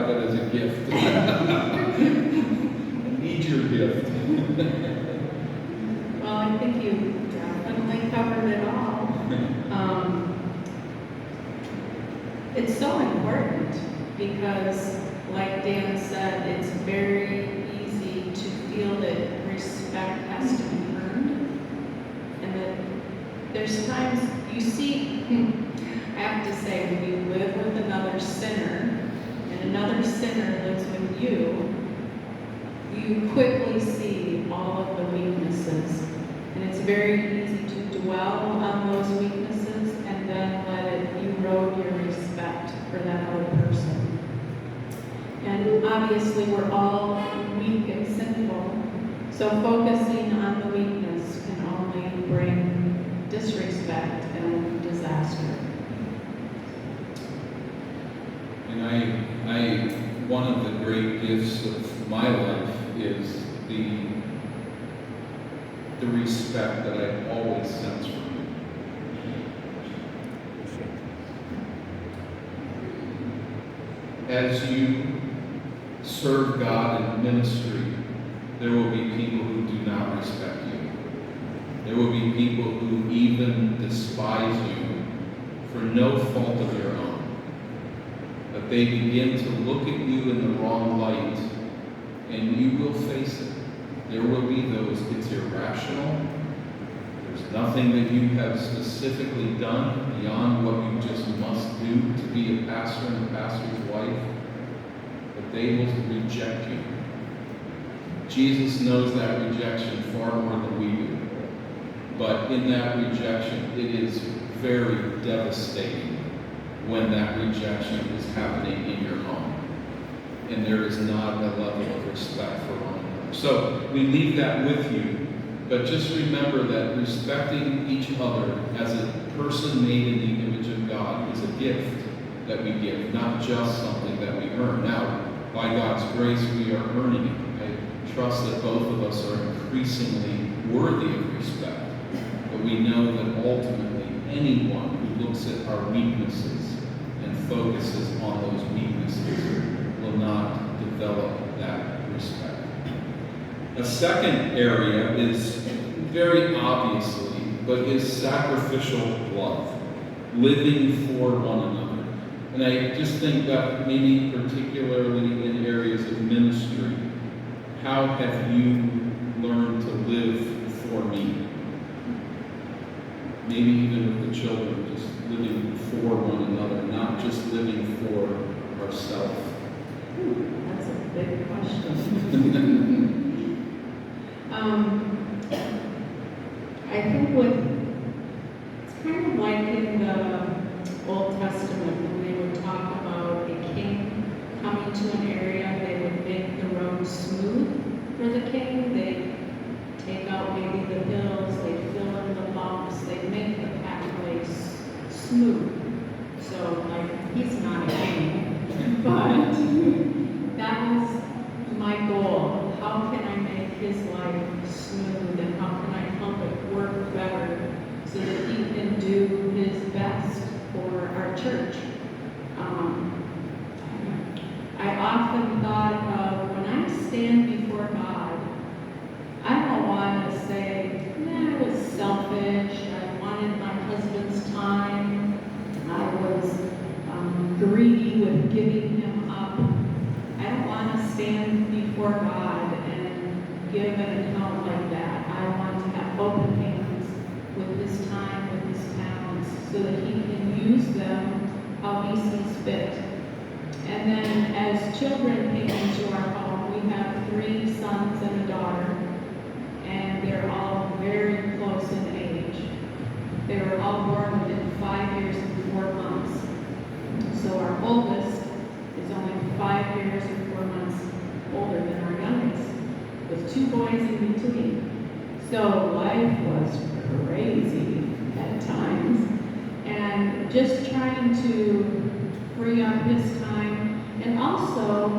have it as a gift. I need your gift. Well, I think you definitely covered it all. It's so important because, like Dan said, it's very easy to feel that respect has to be earned, and that there's times you see, I have to say, when you live with another sinner, and another sinner lives with you, you quickly see all of the weaknesses. And it's very easy to dwell on those weaknesses and then let it erode your respect for that other person. And obviously we're all weak and sinful, so focusing on the weakness can only bring disrespect and disaster. And one of the great gifts of my life is the respect that I always sense from you. As you serve God in ministry, there will be people who do not respect you. There will be people who even despise you for no fault of their own. But they begin to look at you in the wrong light, and you will face it. There will be those, it's irrational. There's nothing that you have specifically done beyond what you just must do to be a pastor and a pastor's wife. But they will reject you. Jesus knows that rejection far more than we do. But in that rejection, it is very devastating when that rejection is happening in your home. And there is not a level of respect for one another. So we leave that with you, but just remember that respecting each other as a person made in the image of God is a gift that we give, not just something that we earn. Now, by God's grace, we are earning it. I trust that both of us are increasingly worthy of respect, but we know that ultimately anyone who looks at our weaknesses and focuses on those weaknesses will not develop that respect. A second area is very obviously, but is sacrificial love, living for one another. And I just think that maybe particularly in areas of ministry, how have you learned to live for me? Maybe even with the children, just living for one another, not just living for ourselves. That's a big question. I think it's kind of like in the Old Testament when they would talk about a king coming to an area, they would make the road smooth for the king. They'd take out maybe the hills, they'd fill in the bumps, they'd make the pathways smooth. So, like, he's not a king, but that was my goal. How can I make his life smooth, and how can I help it work better so that he can do his best for our church? I often thought of when I stand before God, I don't want to say, I was selfish, I wanted my husband's time, I was greedy with giving him up. I don't want to stand before God and give an account like that. I want to have open hands with his time, with his talents, so that he can use them how he sees fit. And then as children came into our home, we have 3 sons and a daughter, and they're all very close in age. They were all born within 5 years and 4 months. So our oldest is only 5 years and 4 months older than our youngest, with 2 boys in between. So life was crazy at times. And just trying to free up his time, and also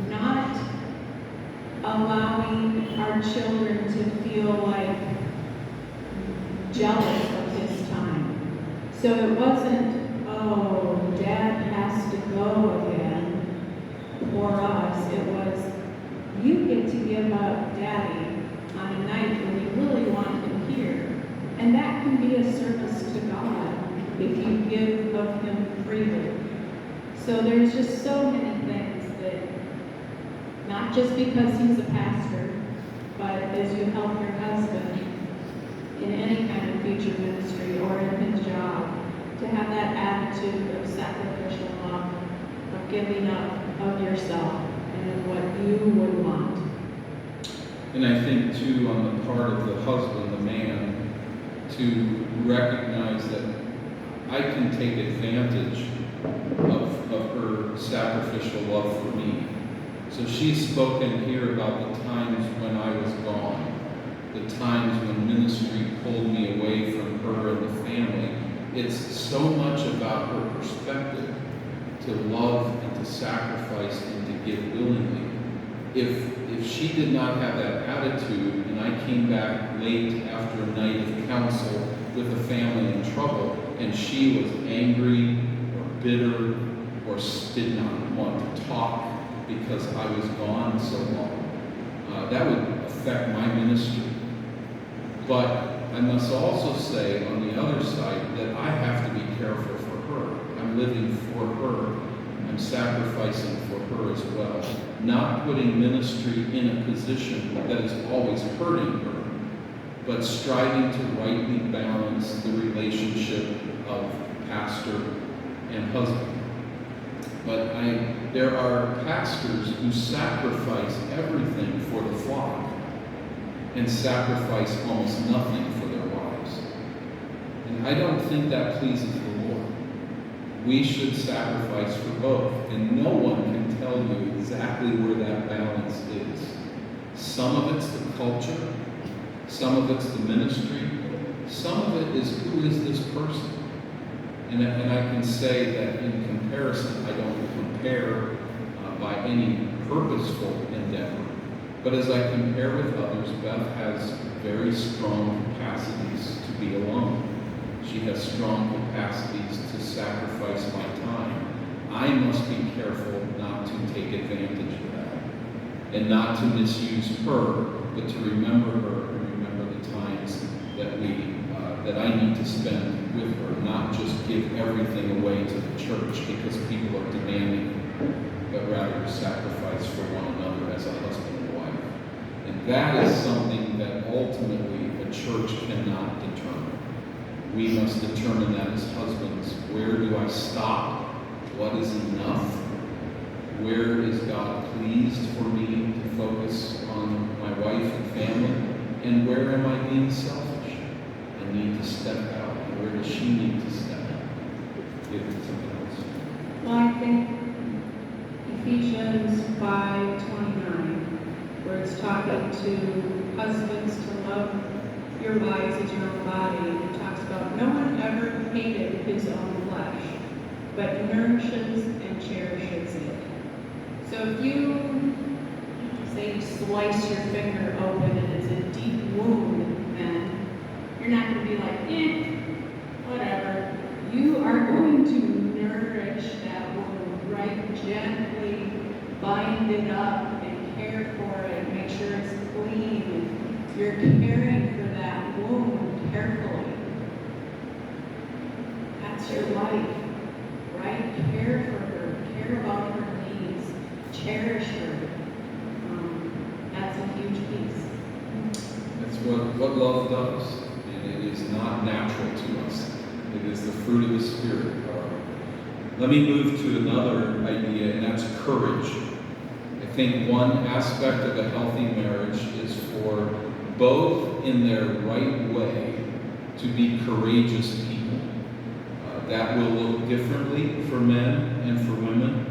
not allowing our children to feel like jealous of his time. So it wasn't, oh, when Dad has to go again, for us, it was, you get to give up Daddy on a night when you really want him here. And that can be a service to God if you give of him freely. So there's just so many things that, not just because he's a pastor, but as you help your husband in any kind of future ministry or in his job, to have that attitude of sacrificial love, of giving up of yourself and of what you would want. And I think, too, on the part of the husband, the man, to recognize that I can take advantage of her sacrificial love for me. So she's spoken here about the times when I was gone, the times when ministry pulled me away from her and the family. It's so much about her perspective to love and to sacrifice and to give willingly. If she did not have that attitude, and I came back late after a night of counsel with a family in trouble, and she was angry or bitter or did not want to talk because I was gone so long, that would affect my ministry. But I must also say, on the other side, that I have to be careful for her. I'm living for her. I'm sacrificing for her as well. Not putting ministry in a position that is always hurting her, but striving to rightly balance the relationship of pastor and husband. But there are pastors who sacrifice everything for the flock and sacrifice almost nothing for their wives. And I don't think that pleases the Lord. We should sacrifice for both, and no one can tell you exactly where that balance is. Some of it's the culture, some of it's the ministry, some of it is who is this person. And I can say that in comparison, I don't compare by any purposeful endeavor. But as I compare with others, Beth has very strong capacities to be alone. She has strong capacities to sacrifice my time. I must be careful not to take advantage of that and not to misuse her, but to remember her and remember the times that I need to spend with her, not just give everything away to the church because people are demanding it, but rather sacrifice for one another as a husband and wife. And that is something that ultimately a church cannot determine. We must determine that as husbands. Where do I stop? What is enough? Where is God pleased for me to focus on my wife and family? And where am I being selfish? I need to step out. And where does she need to step out? Give it something else. Well, I think Ephesians 5:29, where it's talking to husbands to love your wives as your own body, it talks about no one ever hated his own flesh, but nourishes and cherishes it. So if you say you slice your finger open and it's a deep wound, then you're not going to be like, whatever. You are going to nourish that wound, right? Gently bind it up and care for it, make sure it's clean. You're caring for that wound carefully. That's your wife, right? Care for her, care about her needs, cherish her. That's a huge piece. That's what love does. And it is not natural to us. It is the fruit of the Spirit. Let me move to another idea, and that's courage. I think one aspect of a healthy marriage is for both in their right way to be courageous people. That will look differently for men and for women,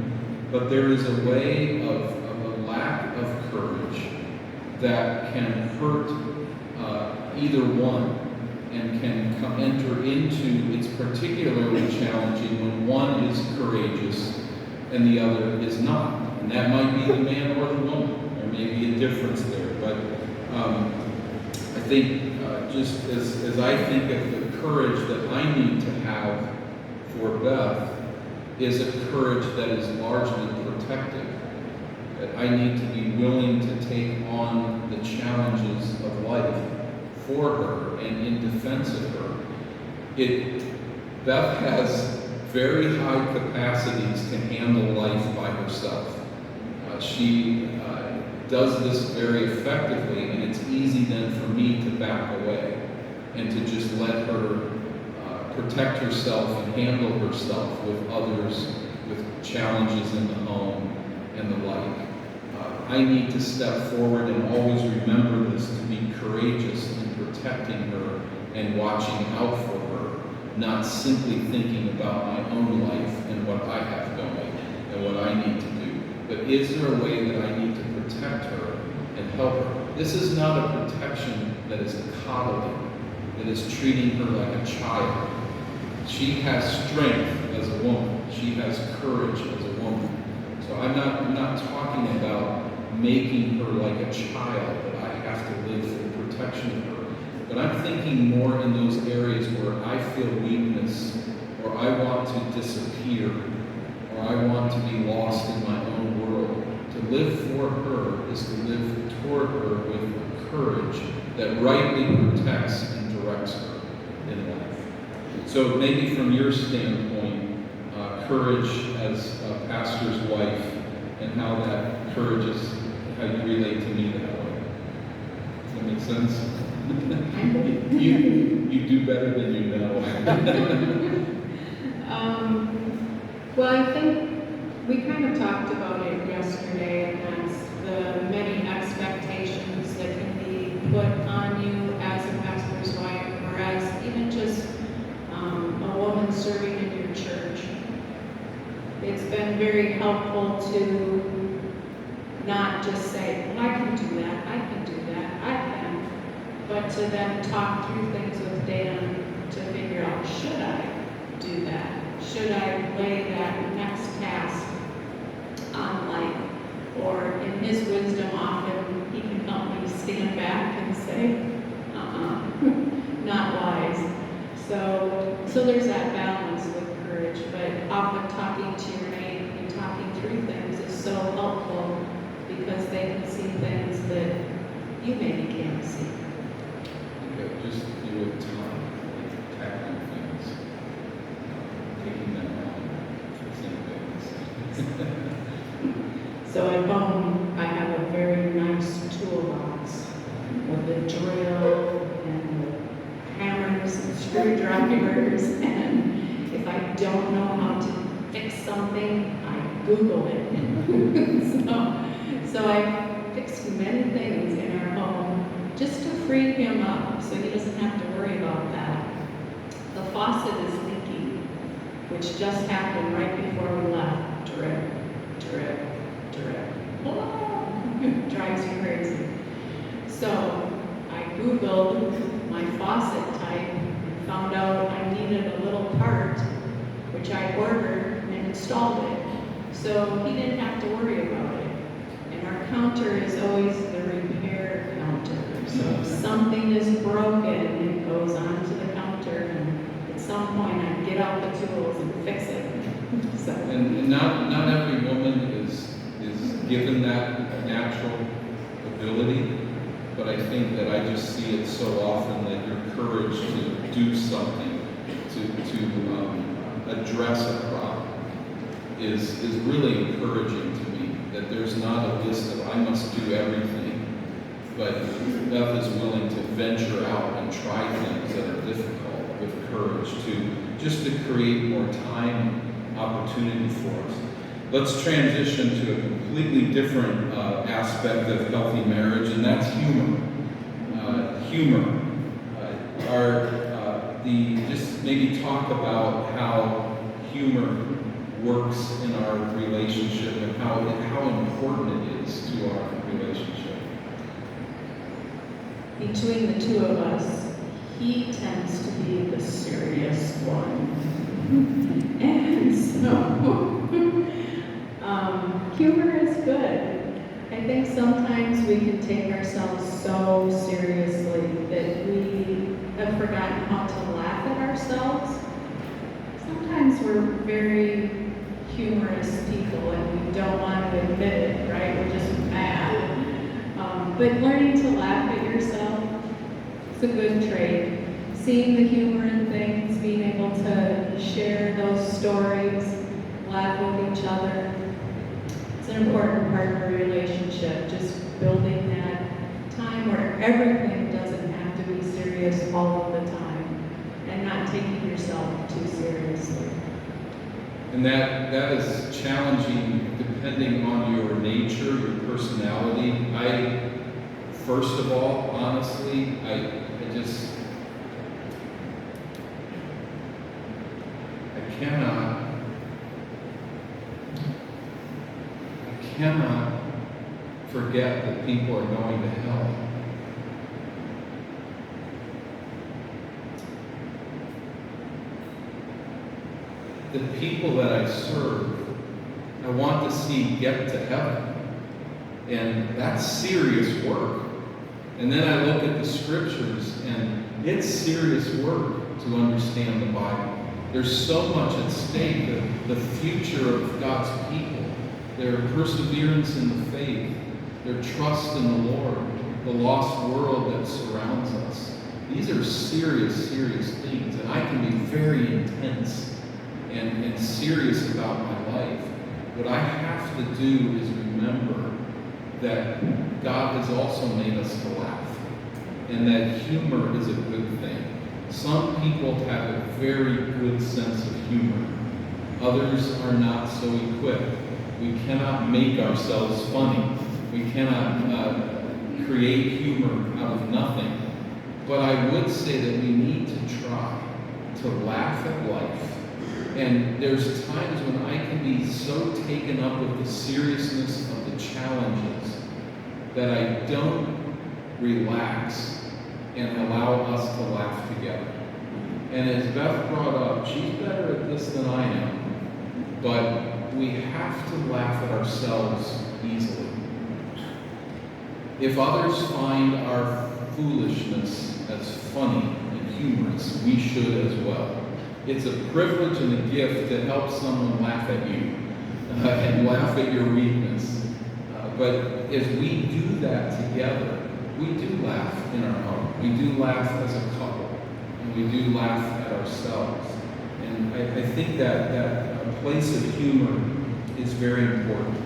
but there is a way of a lack of courage that can hurt either one and can enter into, it's particularly challenging when one is courageous and the other is not. And that might be the man or the woman. There may be a difference there, but I think just as I think of the courage that I need to have for Beth, is a courage that is largely protective. That I need to be willing to take on the challenges of life for her and in defense of her. Beth has very high capacities to handle life by herself. She does this very effectively, and it's easy then for me to back away and to just let her protect herself and handle herself with others, with challenges in the home and the like. I need to step forward and always remember this, to be courageous in protecting her and watching out for her, not simply thinking about my own life and what I have going and what I need to do. But is there a way that I need to protect her and help her? This is not a protection that is coddling, that is treating her like a child. She has strength as a woman. She has courage as a woman. So I'm not talking about making her like a child, that I have to live for protection of her. But I'm thinking more in those areas where I feel weakness, or I want to disappear, or I want to be lost in my own world. To live for her is to live toward her with courage that rightly protects and directs her in life. So maybe from your standpoint, courage as a pastor's wife, and how that courage is, how you relate to me that way. Does that make sense? you do better than you know. Well, I think we kind of talked about it yesterday, and that's the many expectations that can be put on you as a pastor's wife, or as even just a woman serving in your church. It's been very helpful to not just say, well, I can do that, I can do that, I can, but to then talk through things with Dan to figure out, should I do that? Should I lay that next task on life? Or in his wisdom, often he can help me stand back and say, not wise. So there's that balance with courage, but often talking to your mate and talking through things is so helpful, because they can see things that you maybe can't see. Okay, just do with time, like tackling things, taking them on, fixing things. So at home, I have a very nice toolbox with the drill and the hammers and screwdrivers, and if I don't know how to fix something, I Google it. So I fixed many things in our home just to free him up so he doesn't have to worry about that. The faucet is leaking, which just happened right before we left. Drip, drip, drip. Oh, drives you crazy. So I Googled my faucet type and found out I needed a little part, which I ordered and installed it. So he didn't have to worry about it. And our counter is always the repair counter. So if something is broken, it goes onto the counter, and at some point I get out the tools and fix it. So. And not every woman is given that natural ability, but I think that I just see it so often that your courage to do something, to address a problem, is really encouraging to me. That there's not a list of I must do everything, but Beth is willing to venture out and try things that are difficult with courage, to create more time, opportunity for us. Let's transition to a completely different aspect of healthy marriage, and that's humor. Just maybe talk about how humor works in our relationship and how important it is to our relationship. Between the two of us, he tends to be the serious one. And so, humor is good. I think sometimes we can take ourselves so seriously that we have forgotten how to laugh at ourselves. Sometimes we're very humorous people, and we don't want to admit it, right? We're just mad. But learning to laugh at yourself is a good trait. Seeing the humor in things, being able to share those stories, laugh with each other. It's an important part of a relationship, just building that time where everything doesn't have to be serious all of the time, and not taking yourself too seriously. And that is challenging depending on your nature, your personality. First of all, honestly, I cannot forget that people are going to hell. The people that I serve, I want to see get to heaven. And that's serious work. And then I look at the scriptures, and it's serious work to understand the Bible. There's so much at stake, the future of God's people, their perseverance in the faith, their trust in the Lord, the lost world that surrounds us. These are serious, serious things, and I can be very intense and serious about my life. What I have to do is remember that God has also made us to laugh, and that humor is a good thing. Some people have a very good sense of humor. Others are not so equipped. We cannot make ourselves funny. We cannot create humor out of nothing. But I would say that we need to try to laugh at life. And there's times when I can be so taken up with the seriousness of the challenges that I don't relax and allow us to laugh together. And as Beth brought up, she's better at this than I am, but we have to laugh at ourselves easily. If others find our foolishness as funny and humorous, we should as well. It's a privilege and a gift to help someone laugh at you and laugh at your weakness. But as we do that together, we do laugh in our home. We do laugh as a couple, and we do laugh at ourselves. And I think that a place of humor is very important.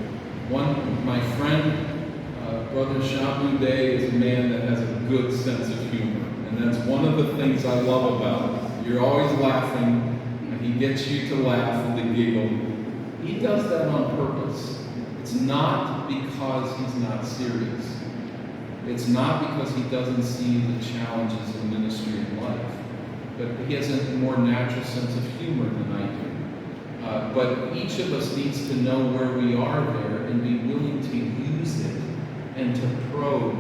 My friend, Brother Shamu Day, is a man that has a good sense of humor. And that's one of the things I love about him. You're always laughing, and he gets you to laugh and to giggle. He does that on purpose. It's not because he's not serious. It's not because he doesn't see the challenges of ministry and life. But he has a more natural sense of humor than I do. But each of us needs to know where we are there and be willing to use it and to probe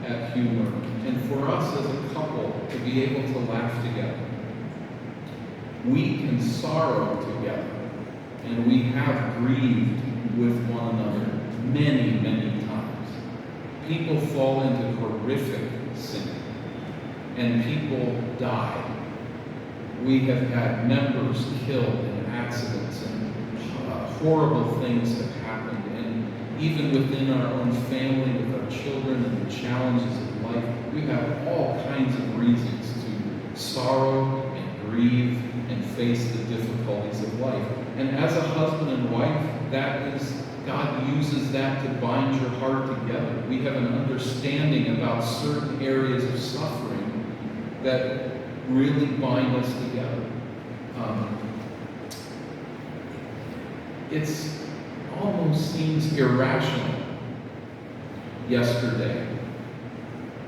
at humor. And for us as a couple to be able to laugh together. We can sorrow together, and we have grieved with one another many, many times. People fall into horrific sin, and people die. We have had members killed in accidents, and horrible things have happened. And even within our own family, with our children and the challenges of life, we have all kinds of reasons to sorrow and grieve and face the difficulties of life. And as a husband and wife, God uses that to bind your heart together. We have an understanding about certain areas of suffering that really bind us together. It's almost seems irrational. Yesterday,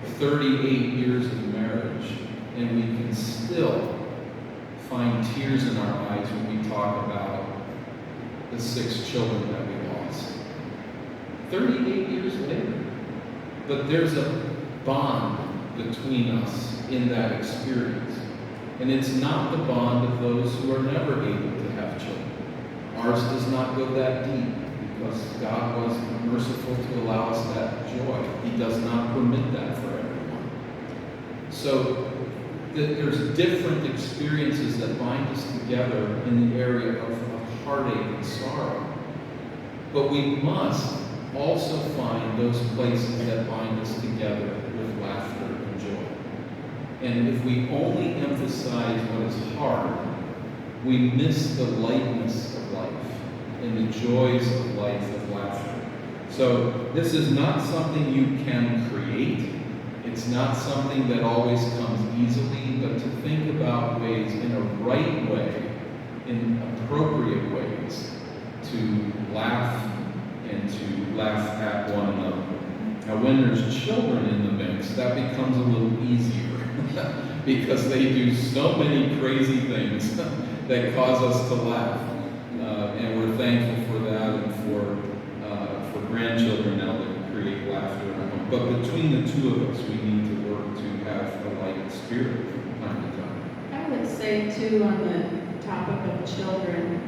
38 years of marriage, and we can still find tears in our eyes when we talk about the 6 children that we lost. 38 years later. But there's a bond between us in that experience. And it's not the bond of those who are never able to have children. Ours does not go that deep because God was merciful to allow us that joy. He does not permit that for everyone. So there's different experiences that bind us together in the area of heartache and sorrow. But we must also find those places that bind us together with laughter and joy. And if we only emphasize what is hard, we miss the lightness of life and the joys of life with laughter. So this is not something you can create. It's not something that always comes easily, but to think about ways in a right way, in appropriate ways, to laugh and to laugh at one another. Now, when there's children in the mix, that becomes a little easier because they do so many crazy things that cause us to laugh. And we're thankful for that and for grandchildren now that create laughter in our home. But between the two of us, we need to work to have a light spirit from time to time. I would say, too, on the topic of children,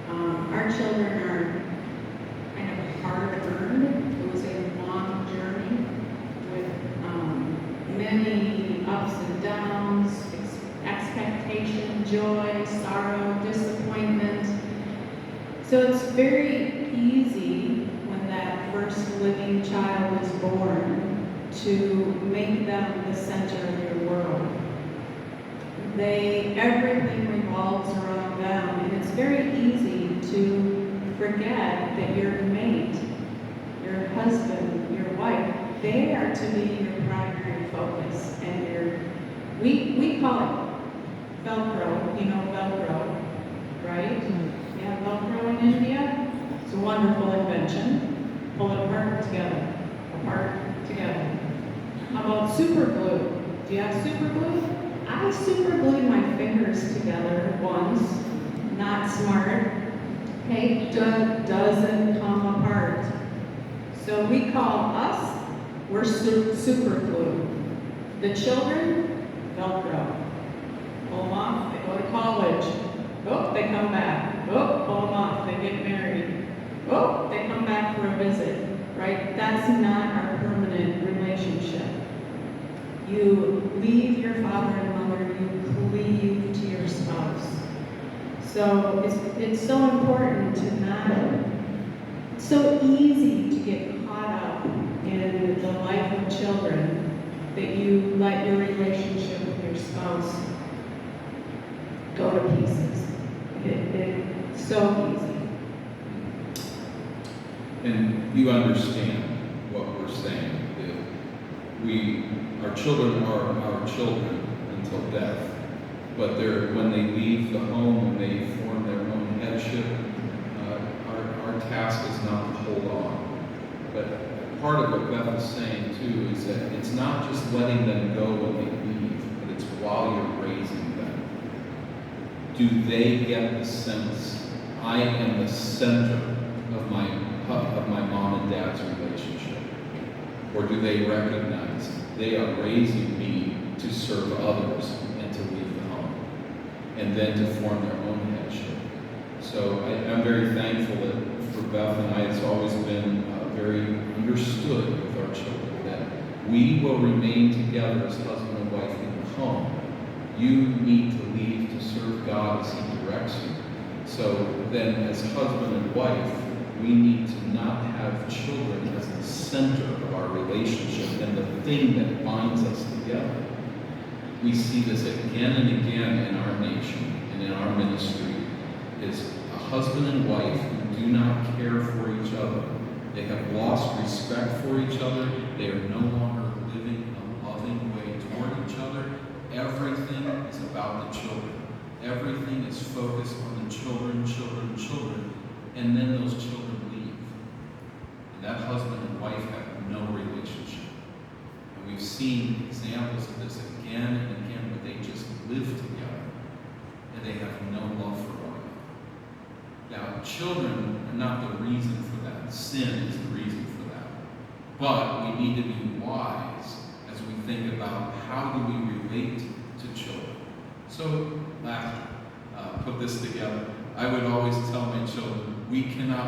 our children are kind of hard-earned. It was a long journey with many ups and downs, expectation, joy, sorrow, disappointment. So it's very easy when that first living child is born to make them the center of your world. Everything revolves around them, and it's very easy to forget that your mate, your husband, your wife, they are to be your primary focus, and we call it Velcro, Velcro, right? Yeah, Velcro in India. It's a wonderful invention. Pull it apart together. How about super glue? Do you have super glue? I super glued my fingers together once. Not smart. Cake doesn't come apart. So we call us, we're super glue. The children, Velcro. Pull them off, they go to college. Oh, they come back. Oh, pull them off, they get married. Oh, they come back for a visit, right? That's not our permanent relationship. You leave your father and mother, you cleave to your spouse. So it's so important to not, it's so easy to get caught up in the life of children that you let your relationship with your spouse go to pieces. It's so easy. And you understand what we're saying. Our children are our children until death. But when they leave the home and they form their own headship, our task is not to hold on. But part of what Beth is saying too is that it's not just letting them go when they leave, but it's while you're raising them. Do they get the sense, I am the center of my mom and dad's relationship? Or do they recognize they are raising me to serve others and to leave the home, and then to form their own headship? So I'm very thankful that for Beth and I, it's always been very understood with our children that we will remain together as husband and wife in the home. You need to leave to serve God as He directs you. So then as husband and wife, we need to not have children as the center of our relationship and the thing that binds us together. We see this again and again in our nation and in our ministry, is a husband and wife who do not care for each other. They have lost respect for each other. They are no longer living a loving way toward each other. Everything is about the children. Everything is focused on the children, and then those children leave. And that husband and wife have no relationship. And we've seen examples of this again and again, where they just live together and they have no love for one another. Now, children are not the reason for that. Sin is the reason for that. But we need to be wise as we think about how do we relate to children. So, laughter. Put this together. I would always tell my children, we cannot